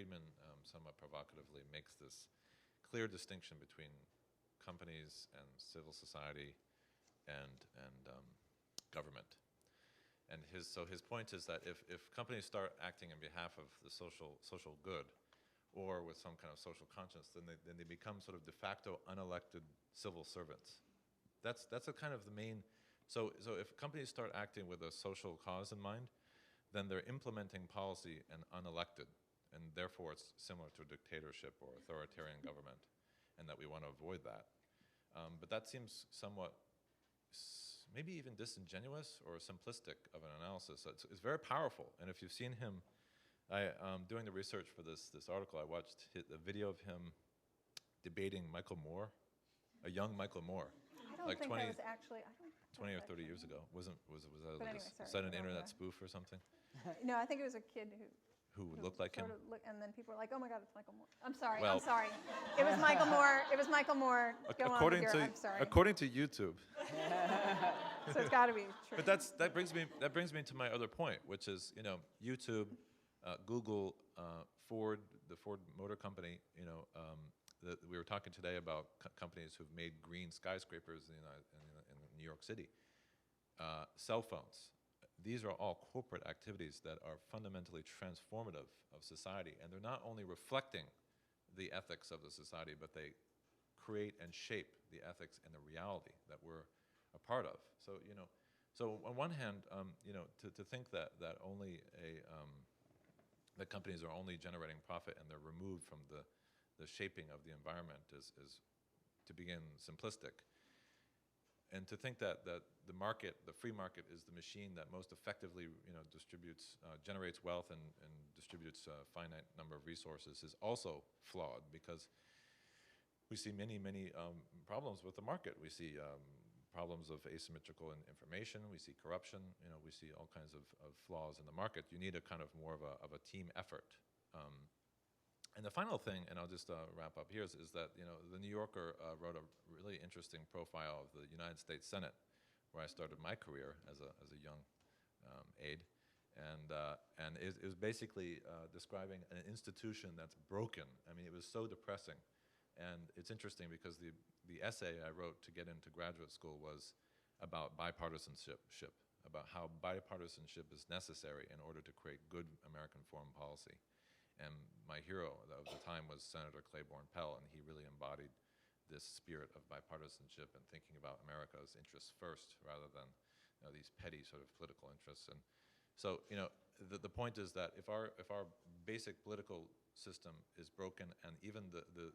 Friedman somewhat provocatively makes this clear distinction between companies and civil society and government. And so his point is that if companies start acting on behalf of the social good, or with some kind of social conscience, then they become sort of de facto unelected civil servants. That's a kind of the main. So if companies start acting with a social cause in mind, then they're implementing policy and unelected, and therefore it's similar to a dictatorship or authoritarian government, and that we want to avoid that. But that seems somewhat maybe even disingenuous or simplistic of an analysis. It's very powerful, and if you've seen him, doing the research for this article, I watched a video of him debating Michael Moore, a young Michael Moore. I don't like think 20, that was actually, 20 or 30 years ago. Was that, anyway, was that an internet spoof or something? No, I think it was a kid Who looked like him? And then people were like, "Oh my God, it's Michael Moore." I'm sorry. Well, I'm sorry. It was Michael Moore. It was Michael Moore. Go on with your, I'm sorry. According to YouTube. So it's got to be true. But that brings me to my other point, which is, YouTube, Google, Ford, the Ford Motor Company. We were talking today about companies who've made green skyscrapers in New York City. Cell phones. These are all corporate activities that are fundamentally transformative of society, and they're not only reflecting the ethics of the society, but they create and shape the ethics and the reality that we're a part of. So, so on one hand, to think that only that companies are only generating profit and they're removed from the shaping of the environment is to begin simplistic. And to think that the market, the free market, is the machine that most effectively, distributes, generates wealth and distributes a finite number of resources is also flawed, because we see many problems with the market. We see problems of asymmetrical information. We see corruption. We see all kinds of flaws in the market. You need a kind of more of a team effort. And the final thing, and I'll just wrap up here, is that the New Yorker wrote a really interesting profile of the United States Senate, where I started my career as a young aide, and it was basically describing an institution that's broken. I mean, it was so depressing, and it's interesting because the essay I wrote to get into graduate school was about bipartisanship, about how bipartisanship is necessary in order to create good American foreign policy. And my hero of the time was Senator Claiborne Pell, and he really embodied this spirit of bipartisanship and thinking about America's interests first rather than these petty sort of political interests. And so, the point is that if our basic political system is broken, and even the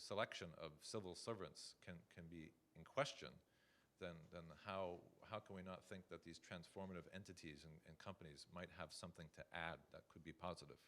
selection of civil servants can be in question, then how can we not think that these transformative entities and companies might have something to add that could be positive?